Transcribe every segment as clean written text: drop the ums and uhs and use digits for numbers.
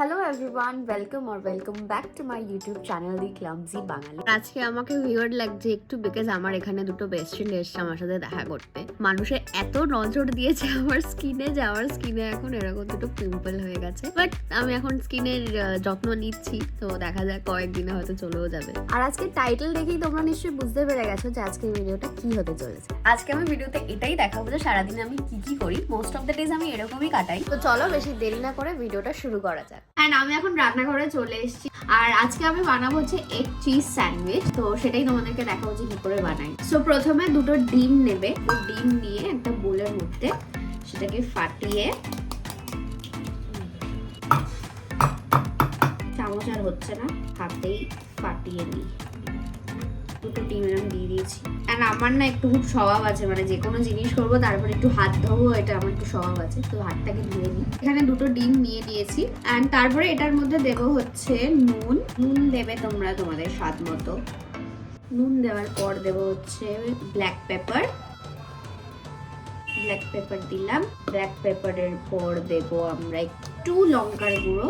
Hello everyone, welcome back to my YouTube channel the clumsy Bangali. আজকে আমাকে weird লাগছে একটু, বিকজ আমার এখানে দুটো বেস্ট ফ্রেন্ড এসছে আমার সাথে দেখা করতে। মানুষে এত নজর দিয়েছে আমার স্কিনে যে আমার স্কিনে এখন এরকম দুটো পিম্পল হয়ে গেছে, বাট আমি এখন স্কিনের যত্ন নিচ্ছি, তো দেখা যাক কয়েকদিনে হয়তো চলেও যাবে। আর আজকে টাইটেল দেখেই তোমরা নিশ্চয়ই বুঝতে পেরে গেছো যে আজকে ভিডিওটা কি হতে চলেছে। আজকে আমি ভিডিওতে এটাই দেখাবো যে সারাদিনে আমি কি করি। মোস্ট অফ দ্য ডেজ আমি এরকমই কাটাই। তো চলো বেশি দেরি না করে ভিডিওটা শুরু করা যাক। অ্যান্ড আমি এখন রান্নাঘরে চলে এসেছি, আর আজকে আমি বানাবো হচ্ছে এগ চিজ স্যান্ডউইচ। তো সেটাই তোমাদেরকে দেখাবো যে কি করে বানাই। সো প্রথমে দুটো ডিম নেবে, ডিম নিয়ে একটা বোলের মধ্যে সেটাকে ফাটিয়ে, চামচ আর হচ্ছে না, হাতেই ফাটিয়ে নিই। দুটো ডিম এরকম দিয়ে দিয়েছি। অ্যান্ড আমার না একটু খুব স্বভাব আছে, মানে যে কোনো জিনিস করবো তারপরে একটু হাত ধোবো, এটা আমার একটু স্বভাব আছে, তো হাতটাকে ধুয়ে নিই। এখানে দুটো ডিম নিয়ে দিয়েছি। অ্যান্ড তারপরে এটার মধ্যে দেবো হচ্ছে নুন দেবে তোমরা তোমাদের স্বাদ মতো। নুন দেওয়ার পর দেবো হচ্ছে ব্ল্যাক পেপার দিলাম। ব্ল্যাক পেপারের পর দেবো আমরা একটু লঙ্কার গুঁড়ো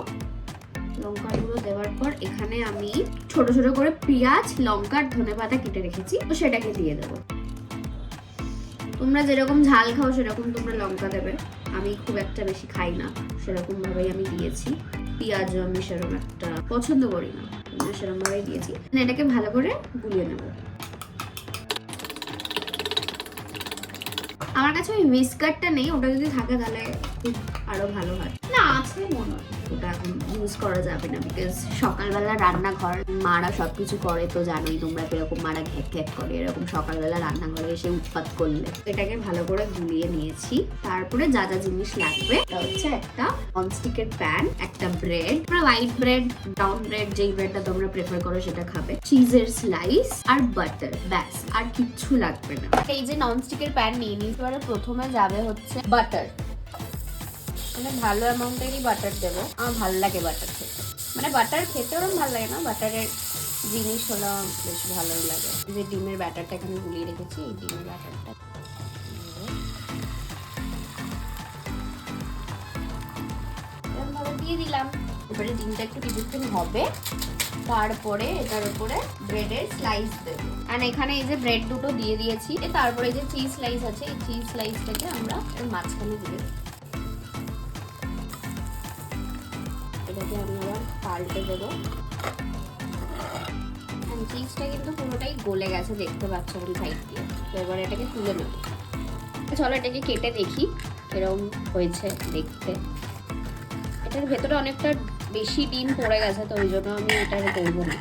দেওয়ার পর এখানে আমি ছোট ছোট করে পেঁয়াজ, লঙ্কা, ধনেপাতা কেটে রেখেছি, তো সেটাকে দিয়ে দেবো। তোমরা যেরকম ঝাল খাও সেরকম তোমরা লঙ্কা দেবে। আমি খুব একটা বেশি খাই না, সেরকম ভাবেই আমি দিয়েছি। পেঁয়াজও আমি সেরকম একটা পছন্দ করি না, সেরকম ভাবেই দিয়েছি। এটাকে ভালো করে গুলিয়ে নেব। আমার কাছে ওই হুইস্কারটা নেই, ওটা যদি থাকে তাহলে খুব আরো ভালো হয়। না আছে মনে হয়, ওটা এখন ইউজ করা যাবে না, বিকজ সকালবেলা রান্নাঘর মারা সবকিছু করে, তো জানোই তোমরা কিরকম মারা ঘ্যাক ঘ্যাক করে, এরকম সকালবেলা রান্নাঘরে এসে উৎপাত করলে। এটাকে ভালো করে গুলিয়ে নিয়েছি। তারপরে যা যা জিনিস লাগবে তা হচ্ছে একটা ননস্টিকের প্যান, একটা bread, white bread, brown bread, যেই ব্রেডটা তোমরা প্রেফার করো সেটা খাবে, চিজের স্লাইস আর বাটার, ব্যাস আর কিচ্ছু লাগবে না। এই যে ননস্টিকের প্যান নিয়ে নিয়েছি, এবারে প্রথমে যাবে হচ্ছে বাটার। মানে ভালো অ্যামাউন্টেরই বাটার দেবো, আমার ভালো লাগে বাটার খেতে। মানে বাটার খেতে ওরকম ভালো লাগে না, বাটারের জিনিস হলো বেশ ভালোই লাগে। যে ডিমের ব্যাটারটা এখানে গুলিয়ে রেখেছি, এই ডিমের ব্যাটারটা এরকমভাবে দিয়ে দিলাম। এবারে ডিমটা একটু কিছুক্ষণ হবে, তারপরে এটার উপরে ব্রেডের স্লাইস দেবো। আর এখানে এই যে ব্রেড দুটো দিয়ে দিয়েছি, তারপরে যে চিজ স্লাইস আছে, এই চিজ স্লাইসটাকে আমরা এর মাঝখানে দিয়ে দেবো। এটাকে আমি আবার পাল্টে দেবো। চিজটা কিন্তু পুরোটাই গলে গেছে, দেখতে পাচ্ছ আমি সাইড দিয়ে। তো এবার এটাকে তুলে নেব। চলো এটাকে কেটে দেখি এরকম হয়েছে দেখতে। এটার ভেতরে অনেকটা বেশি ডিম পড়ে গেছে, তো ওই জন্য আমি এটা করবো না।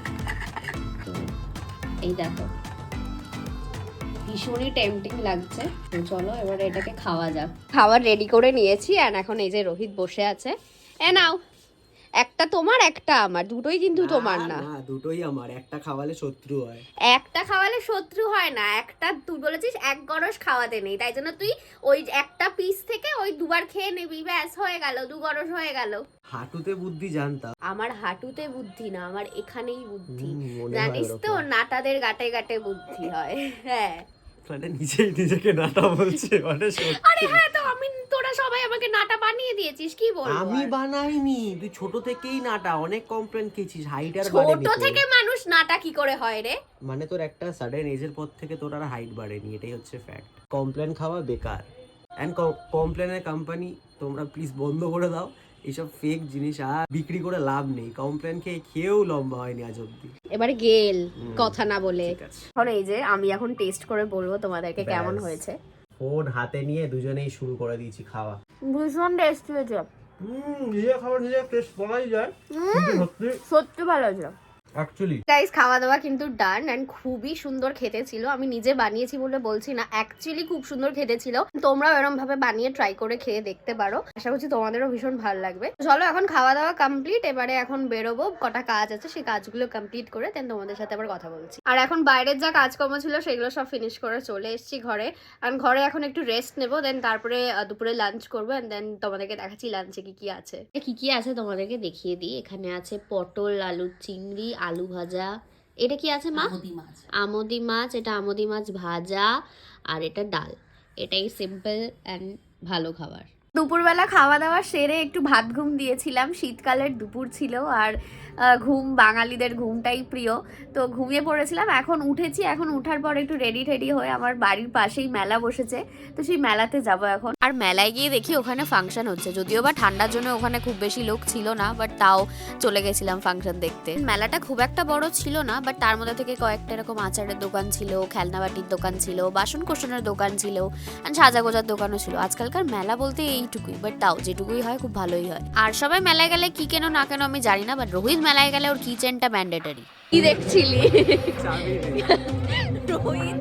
তো এই দেখো, ভীষণই টেম্পটিং লাগছে। চলো এবার এটাকে খাওয়া যাক। খাবার রেডি করে নিয়েছি, আর এখন এই যে রোহিত বসে আছে। এ নাও, একটা তোমার একটা আমার, দুটোই কিন্তু তোমার না। না, দুটোই আমার। একটা খাওয়ালে শত্রু হয়। একটা খাওয়ালে শত্রু হয় না, একটা তুই বলেছিস এক গরস খাওয়াতে নেই, তাই জন্য তুই ওই একটা পিস থেকে ওই দুবার খেয়ে নিবি, ব্যাস হয়ে গেল, 2 গরস হয়ে গেল। হাঁটুতে বুদ্ধি জানতাম। আমার হাঁটুতে বুদ্ধি না, আমার এখানেই বুদ্ধি, জানিস তো, নাটাদের গাটে গাটে বুদ্ধি হয়। হ্যাঁ, মানে নিজেই নিজেকে নাটা বলছে, মানে আরে হ্যাঁ, তো আমি, তোরা সবাই আমাকে নাটা বানিয়ে দিয়েছিস, কি বলবো। আমি বানাইনি, তুই ছোট থেকেই নাটা। অনেক কমপ্লেন খেয়েছিস, হাইট আর বাড়েনি। ছোট থেকে মানুষ নাটা কি করে হয় রে? মানে তোর একটা সাডেন এজের পর থেকে তোর আর হাইট বাড়েনি, এটাই হচ্ছে ফ্যাক্ট। কমপ্লেন খাওয়া বেকার। এন্ড কমপ্লেনের কোম্পানি তোমরা প্লিজ বন্ধ করে দাও। এইসব ফেক জিনিস আর বিক্রি করে লাভ নেই। কমপ্লেন খেয়েও লম্বা হয়নি আজ অব্দি। এবারে গেল কথা না বলে। এখন এই যে আমি এখন টেস্ট করে বলবো তোমাদেরকে কেমন হয়েছে। ফোন হাতে নিয়ে দুজনেই শুরু করে দিয়েছি খাওয়া। ভীষণ টেস্টি হয়েছে। নিজে খাবার নিজে টেস্ট করাই যায়, সত্যি ভালো হয়েছে অ্যাকচুয়ালি। গাইস, খাওয়া দাওয়া কিন্তু ডান, এন্ড খুবই সুন্দর খেতে ছিল। আমি নিজে বানিয়েছি বলে বলছি না, অ্যাকচুয়ালি খুব সুন্দর খেতে ছিল। তোমরাও এরকম ভাবে বানিয়ে ট্রাই করে খেয়ে দেখতে পারো, আশা করছি তোমাদেরও ভীষণ ভালো লাগবে। চলো এখন খাওয়া দাওয়া কমপ্লিট, এবারে এখন বেরোবো, কটা কাজ আছে সেই কাজগুলো কমপ্লিট করে দেন তোমাদের সাথে আবার কথা বলছি। আর এখন বাইরের যা কাজকর্ম ছিল সেগুলো সব ফিনিশ করে চলে এসেছি ঘরে। আর ঘরে এখন একটু রেস্ট নেবো, দেন তারপরে দুপুরে লাঞ্চ করবো, এন্ড দেন তোমাদেরকে দেখাচ্ছি লাঞ্চে কি কি আছে তোমাদেরকে দেখিয়ে দিই। এখানে আছে পটল, আলু, চিংড়ি, আলু ভাজা। এটা কি আছে মা? আমোদি মাছ। এটা আমোদি মাছ ভাজা, আর এটা ডাল। এটাই সিম্পল অ্যান্ড ভালো খাবার। দুপুরবেলা খাওয়া দাওয়া সেরে একটু ভাত ঘুম দিয়েছিলাম, শীতকালের দুপুর ছিল আর ঘুম বাঙালিদের ঘুমটাই প্রিয়, তো ঘুমিয়ে পড়েছিলাম। এখন উঠেছি, এখন উঠার পর একটু রেডি টেডি হয়ে আমার বাড়ির পাশেই মেলা বসেছে, তো সেই মেলাতে যাব এখন। আর মেলায় গিয়ে দেখি ওখানে ফাংশন হচ্ছে, যদিও বা ঠান্ডার জন্য ওখানে খুব বেশি লোক ছিল না, বাট তাও চলে গেছিলাম ফাংশন দেখতে। মেলাটা খুব একটা বড় ছিল না, বাট তার মধ্যে থেকে কয়েকটা এরকম আচারের দোকান ছিল, খেলনাবাটির দোকান ছিল, বাসন কোসনের দোকান ছিল, আর সাজাগোজার দোকানও ছিল। আজকালকার মেলা বলতে এইটুকুই, বাট তাও যেটুকুই হয় খুব ভালোই হয়। আর সবাই মেলায় গেলে কি কেন না কেন আমি জানি না, বাট রোহিত মেলায় গেলে ওর কিচেনটা ম্যান্ডেটরি। কি দেখছিলি? রোহিত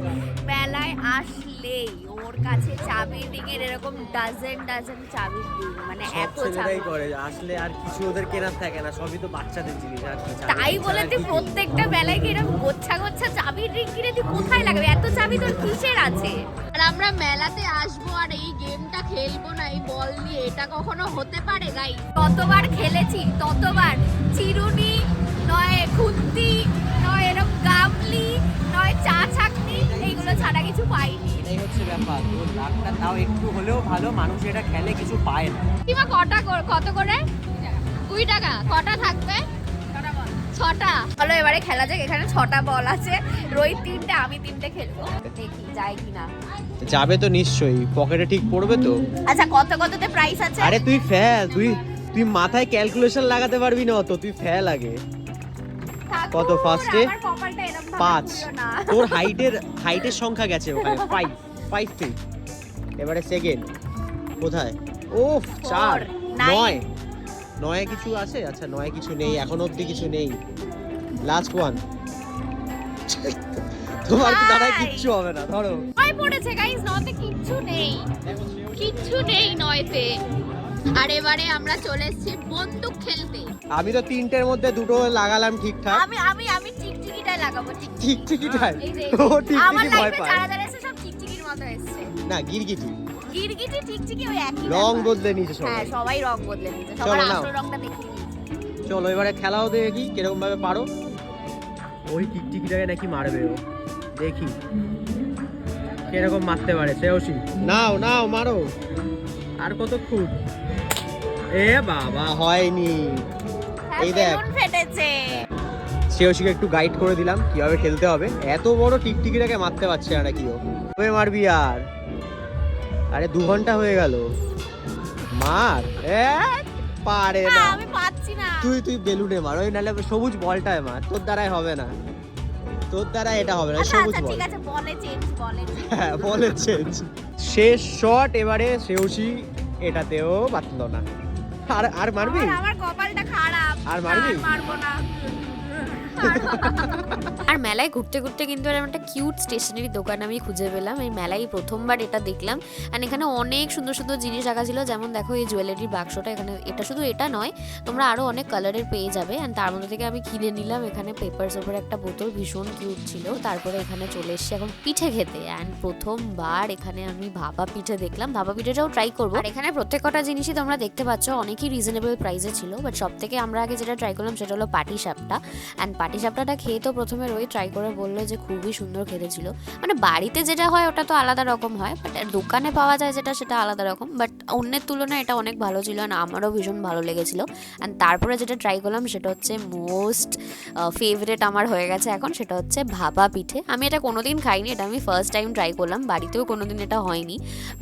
মেলায় আসলেই ওর কাছে চাবির রিংয়ের এরকম ডাজন চাবির রিং, মানে এত চাবি করে আসলে আর কিছু ওদের কেনার থাকে না, সবই তো বাচ্চাদের জিনিস। আর তাই বলে তুই প্রত্যেকটা মেলায় কি এরকম গোচ্ছা চাবির রিং কিনে তুই কোথায় লাগাবে? এত চাবি তোর কিসের আছে? আর আমরা মেলাতে আসবো আর এই গেমটা খেলবো না এই বল দিয়ে, এটা কখনো হতে পারে? গাই ততবার খেলেছি, ততবার চিরুনি নয়, খুন্তি নয়, এরকম গামলি নয়, চা ছাকনি, এইগুলো ছাড়া কিছু পাইনি। এই হচ্ছে ব্যাপার, ওর লাখটা তাও একটু হলেও ভালো, মানুষ এটা খেলে কিছু পায় না। কিমা কত করে? 2 টাকা। কটা থাকবে? 6টা। চলো এবারে খেলা যাক। এখানে 6টা বল আছে, রোহিত 3টে, আমি 3টে খেলবো, দেখি যায় কিনা। যাবে তো নিশ্চয়ই, পকেটে ঠিক পড়বে তো। আচ্ছা কততে প্রাইস আছে? আরে তুই ফেল, তুই মাথায় ক্যালকুলেশন লাগাতে পারবি না অত, তুই ফেল আগে। কত ফার্স্টে? 5। তোর হাইটের সংখ্যা গেছে ওখানে, 5 ফিট। এবারে সেকেন্ড কোথায়? ওফ 4 9 কিছু আছে? আচ্ছা 9 কিছু নেই, এখন অবধি কিছু নেই। Last one. তোমার কি দাঁড়ায় কিচ্ছু হবে না, ধরো। নয় পড়েছে গাইস, নয়তে কিচ্ছু নেই নয়তে। আর এবারে আমরা চলে এসেছি বন্দুক খেলতে। আমি তো 3টের মধ্যে 2টো লাগালাম ঠিকঠাক। আমি টিকটিকিটাই লাগাবো। টিকটিকিটাই? ও আমার টিকটিকি ভয় লাইফে পায়। যারা যারা এসে সব টিকটিকির মতো এসেছে। না গিরগিটি টিকটিকি ওই একই রং ব্যাপার। বদলে নিয়েছে সবাই। হ্যাঁ সবাই রং বদলে নিয়েছে, চলো সবার নাও। আসল রংটা দেখিয়ে দিয়েছে। চলো এবারে খেলাও দেখি কিরকম ভাবে পারো। ওই টিকটিকিটাকে নাকি মারবে ও, দেখি কিরকম মারতে পারে। শ্রেয়সী নাও মারো। আর কত খুব, এ বাবা হয়নি। এই দেখ বেলুন ফেটেছে। শ্রেয়সীকে একটু গাইড করে দিলাম কিভাবে খেলতে হবে। এত বড় টিকটিকিটাকে মারতে পারছে না কি ও? কবে মারবি আর? আরে 2 ঘন্টা হয়ে গেল, মার। পারে না, আমি পাচ্ছি না। তুই বেলুনে মার, ওই নালে সবুজ বলটায় মার। তোর দ্বারাই হবে না, তোর দ্বারা এটা হবে না। সবুজ বল। ঠিক আছে, বলে চেঞ্জ। হ্যাঁ বলে চেঞ্জ। শেষ শট এবারে শ্রেয়সী এটাতেও বাঁচলো না। আর মারবি? আমার কপালটা খারাপ। আর মারবি? মারবো না। আর মেলায় ঘুরতে ঘুরতে কিন্তু এরকম একটা কিউট স্টেশনারি দোকান আমি খুঁজে পেলাম। এই মেলায় প্রথমবার এটা দেখলাম। আর এখানে অনেক সুন্দর সুন্দর জিনিস রাখা ছিল, যেমন দেখো এই জুয়েলারির বাক্সটা, এখানে এটা শুধু এটা নয়, তোমরা আরো অনেক কালারের পেয়ে যাবে। আর তার মধ্যে থেকে আমি কিনে নিলাম এখানে পেপার সোপের একটা বোতল, ভীষণ কিউট ছিল। তারপরে এখানে চলে এসেছি এখন পিঠে খেতে। অ্যান্ড প্রথমবার এখানে আমি ভাপা পিঠে দেখলাম, ভাপা পিঠেটাও ট্রাই করবো। আর এখানে প্রত্যেক কটা জিনিসই তোমরা দেখতে পাচ্ছ অনেকই রিজনেবল প্রাইসে ছিল, বাট সব থেকে আমরা আগে যেটা ট্রাই করলাম সেটা হলো পাটিসাপটা। অ্যান্ড পাটিসাপটাটা খেয়ে তো প্রথমে রোহিত ট্রাই করে বললো যে খুবই সুন্দর খেতে ছিল। মানে বাড়িতে যেটা হয় ওটা তো আলাদা রকম হয়, বাট দোকানে পাওয়া যায় যেটা সেটা আলাদা রকম, বাট অন্যের তুলনায় এটা অনেক ভালো ছিল। আর আমারও ভীষণ ভালো লেগেছিল। অ্যান্ড তারপরে যেটা ট্রাই করলাম সেটা হচ্ছে মোস্ট ফেভারিট আমার হয়ে গেছে এখন, সেটা হচ্ছে ভাপা পিঠে। আমি এটা কোনোদিন খাইনি, এটা আমি ফার্স্ট টাইম ট্রাই করলাম, বাড়িতেও কোনোদিন এটা হয়নি।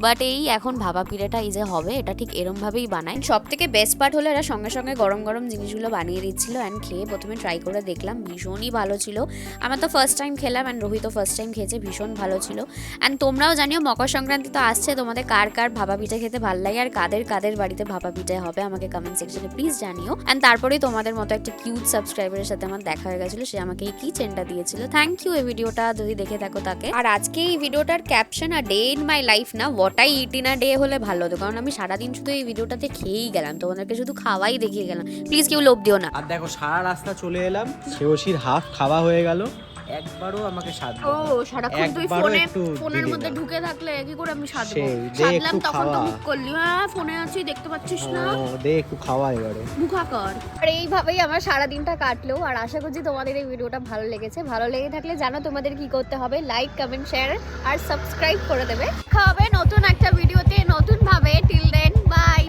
বাট এই এখন ভাপা পিঠেটা এই যে হবে, এটা ঠিক এরমভাবেই বানায়। সব থেকে বেস্ট পার্ট হলো এরা সঙ্গে সঙ্গে গরম গরম জিনিসগুলো বানিয়ে দিচ্ছিল। অ্যান্ড খেয়ে প্রথমে ট্রাই করে দেখলাম, ভীষণই ভালো ছিল। আমার তো ফার্স্ট টাইম খেলাম, অ্যান্ড রোহিতও ফার্স্ট টাইম খেয়েছে, ভীষণ ভালো ছিল। অ্যান্ড তোমরাও জানিও মকর সংক্রান্তি তো আসছে, তোমাদের কার কার ভাপা পিঠে খেতে ভালো লাগে আর কাদের বাড়িতে ভাপা পিঠে হবে আমাকে কমেন্ট সেকশনে প্লিজ জানিও। অ্যান্ড তারপরেই তোমাদের মতো একটা কিউট সাবস্ক্রাইবারের সাথে আমার দেখা হয়ে গেছিলো, সে আমাকে এই কি চেনটা দিয়েছিল। থ্যাংক ইউ এই ভিডিওটা যদি দেখে থাকো তাকে। আর আজকে এই ভিডিওটার ক্যাপশন আর ডে ইন মাই লাইফ না, what I eat in a day হলে ভালো হতো, কারণ আমি সারাদিন শুধু এই ভিডিওটাতে খেয়েই গেলাম, তোমাদেরকে শুধু খাওয়াই দেখিয়ে গেলাম। প্লিজ কেউ লোভ দিও না। আর দেখো সারা রাস্তা চলে এলাম, শ্রেয়সীর হাফ খাওয়া হয়ে গেল, একবারও আমাকে স্বাদ ও সারাক্ষণ তুই ফোনের মধ্যে ঢুকে থাকলে কি করে আমি সাধবো? সাধলাম তখন তো মুখ করলি, হ্যাঁ ফোনে আছি দেখতে পাচ্ছিস না, দে একটু খাওয়া এবারে, মুখা কর। আর এইভাবেই আমার সারা দিনটা কাটলো। আর আশা করছি তোমাদের এই ভিডিওটা ভালো লেগেছে। ভালো লেগে থাকলে জানো তোমাদের কি করতে হবে, লাইক কমেন্ট শেয়ার আর সাবস্ক্রাইব করে দেবে। খাওয়াবে নতুন একটা ভিডিওতে নতুন ভাবে। Till then by.